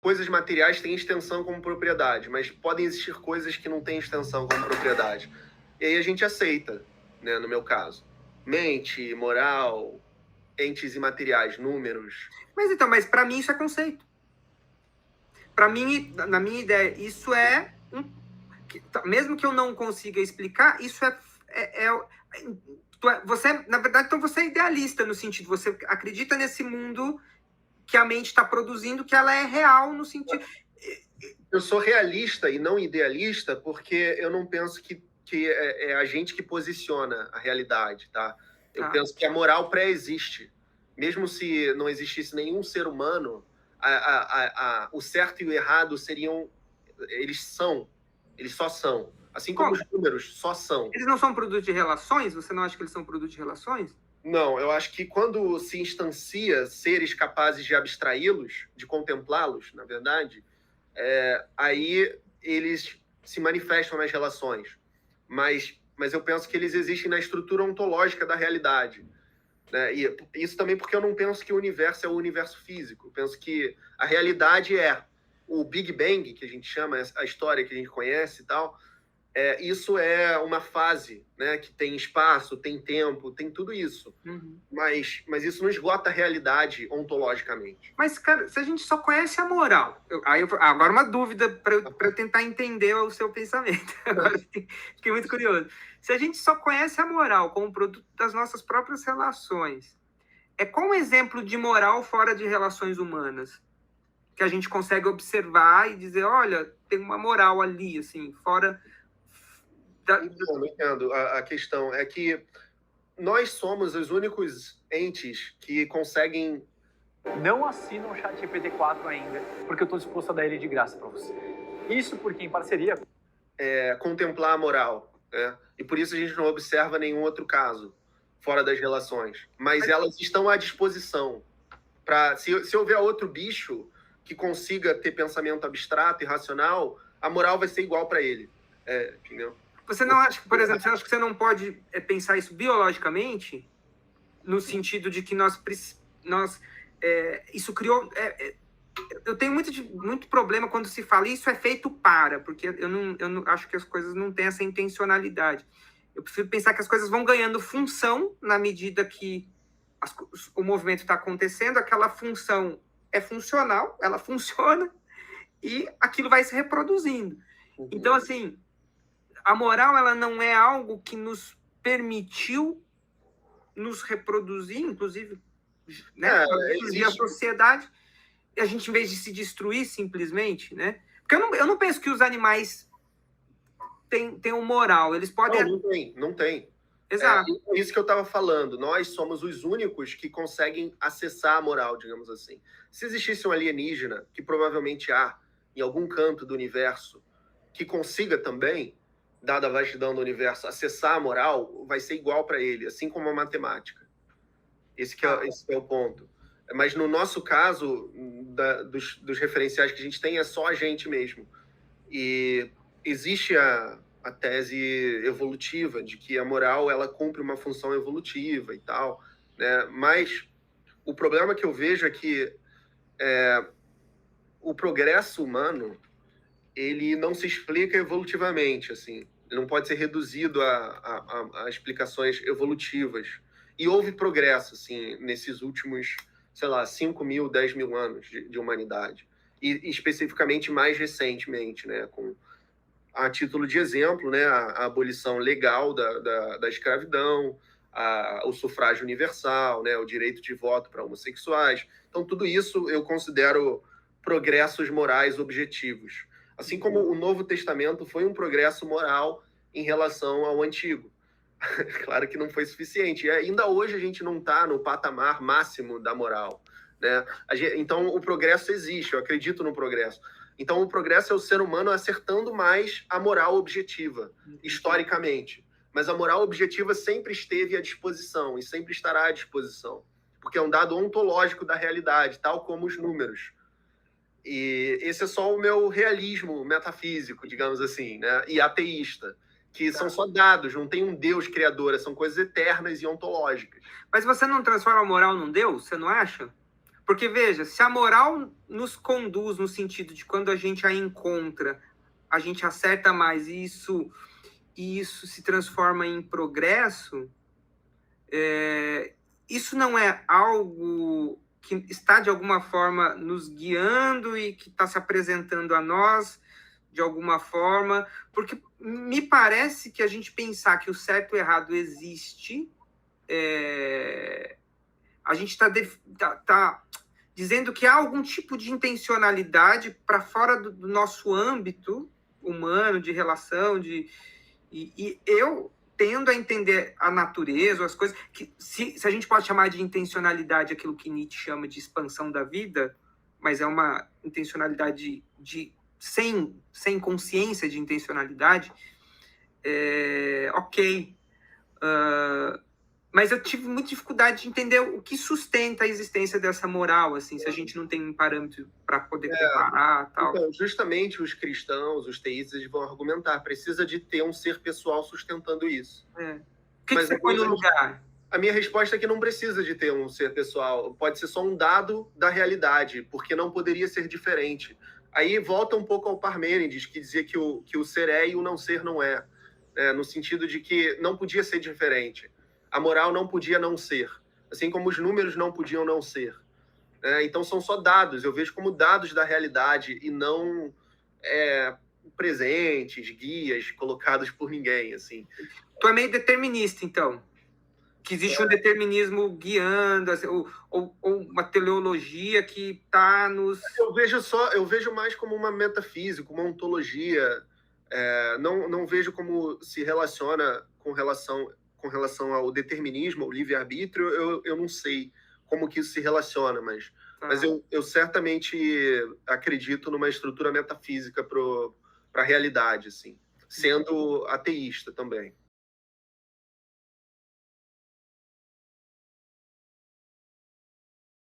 coisas materiais têm extensão como propriedade, mas podem existir coisas que não têm extensão como propriedade. E aí a gente aceita, né, no meu caso. Mente, moral, entes imateriais, números. Mas para mim isso é conceito. Para mim, na minha ideia, isso é mesmo que eu não consiga explicar, isso você, na verdade, então você é idealista no sentido, você acredita nesse mundo que a mente está produzindo, que ela é real no sentido. Eu sou realista e não idealista porque eu não penso que é a gente que posiciona a realidade, tá? Eu penso que a moral pré-existe. Mesmo se não existisse nenhum ser humano, o certo e o errado seriam... Eles só são. Assim como os números só são. Eles não são produto de relações? Você não acha que eles são produto de relações? Não, eu acho que quando se instancia seres capazes de abstraí-los, de contemplá-los, na verdade, aí eles se manifestam nas relações. Mas eu penso que eles existem na estrutura ontológica da realidade. Né? E isso também porque eu não penso que o universo é o universo físico. Eu penso que a realidade é o Big Bang, que a gente chama, a história que a gente conhece e tal. Isso é uma fase, né, que tem espaço, tem tempo, tem tudo isso. Uhum. Mas isso não esgota a realidade ontologicamente. Mas, cara, se a gente só conhece a moral... agora uma dúvida para eu tentar entender o seu pensamento. Agora fiquei muito curioso. Se a gente só conhece a moral como produto das nossas próprias relações, qual um exemplo de moral fora de relações humanas? Que a gente consegue observar e dizer, olha, tem uma moral ali, assim, fora... Não entendo. A questão é que nós somos os únicos entes que conseguem... Não assinam o ChatGPT 4 ainda, porque eu estou disposto a dar ele de graça para você. Isso porque em parceria... contemplar a moral, né? E por isso a gente não observa nenhum outro caso fora das relações. Mas elas estão à disposição. Se houver outro bicho que consiga ter pensamento abstrato e racional, a moral vai ser igual para ele. Entendeu? Você não acha, por exemplo, você acha que você não pode pensar isso biologicamente? No sentido de que isso criou... eu tenho muito problema quando se fala isso é feito para, porque eu não acho que as coisas não têm essa intencionalidade. Eu prefiro pensar que as coisas vão ganhando função na medida que o movimento está acontecendo, aquela função é funcional, ela funciona, e aquilo vai se reproduzindo. Uhum. Então, assim, a moral ela não é algo que nos permitiu nos reproduzir, inclusive, né? Existe a sociedade, e a gente, em vez de se destruir simplesmente, né? Porque eu não penso que os animais tenham moral, eles podem... Não tem. Exato. Isso que eu estava falando, nós somos os únicos que conseguem acessar a moral, digamos assim. Se existisse um alienígena, que provavelmente há em algum canto do universo, que consiga também, dada a vastidão do universo, acessar a moral, vai ser igual para ele, assim como a matemática. Esse é o ponto. Mas no nosso caso, dos referenciais que a gente tem, é só a gente mesmo. E existe a tese evolutiva de que a moral ela cumpre uma função evolutiva e tal, né? Mas o problema que eu vejo é que o progresso humano ele não se explica evolutivamente, assim. Ele não pode ser reduzido a explicações evolutivas. E houve progresso, assim, nesses últimos, sei lá, 5 mil, 10 mil anos de humanidade. E especificamente mais recentemente, né, a título de exemplo, né, a abolição legal da escravidão, o sufrágio universal, né, o direito de voto para homossexuais. Então, tudo isso eu considero progressos morais objetivos. Assim como o Novo Testamento foi um progresso moral em relação ao Antigo. Claro que não foi suficiente. E ainda hoje a gente não está no patamar máximo da moral, né? Então, o progresso existe, eu acredito no progresso. Então, o progresso é o ser humano acertando mais a moral objetiva, historicamente. Mas a moral objetiva sempre esteve à disposição e sempre estará à disposição, porque é um dado ontológico da realidade, tal como os números. E esse é só o meu realismo metafísico, digamos assim, né? E ateísta, que são só dados, não tem um Deus criador, são coisas eternas e ontológicas. Mas você não transforma a moral num Deus? Você não acha? Porque, veja, se a moral nos conduz no sentido de quando a gente a encontra, a gente acerta mais e isso se transforma em progresso, isso não é algo que está, de alguma forma, nos guiando e que está se apresentando a nós de alguma forma? Porque me parece que a gente pensar que o certo e o errado existe, a gente está dizendo que há algum tipo de intencionalidade para fora do nosso âmbito humano, de relação, e eu tendo a entender a natureza, as coisas, que se a gente pode chamar de intencionalidade aquilo que Nietzsche chama de expansão da vida, mas é uma intencionalidade sem consciência de intencionalidade, ok. Mas eu tive muita dificuldade de entender o que sustenta a existência dessa moral, assim, se a gente não tem um parâmetro para poder comparar, tal. Então, justamente os cristãos, os teístas, vão argumentar, precisa de ter um ser pessoal sustentando isso. O que você põe no lugar? A minha resposta é que não precisa de ter um ser pessoal, pode ser só um dado da realidade, porque não poderia ser diferente. Aí volta um pouco ao Parmênides, que dizia que o ser é e o não ser não é, no sentido de que não podia ser diferente. A moral não podia não ser, assim como os números não podiam não ser. Então são só dados, eu vejo como dados da realidade e não presentes, guias colocados por ninguém, assim. Tu é meio determinista, então? Que existe um determinismo guiando, assim, ou uma teleologia que está nos... Eu vejo mais como uma metafísica, uma ontologia. Não vejo como se relaciona com relação ao determinismo, ao livre-arbítrio. Eu não sei como que isso se relaciona, mas eu certamente acredito numa estrutura metafísica para a realidade, assim, sendo ateísta também.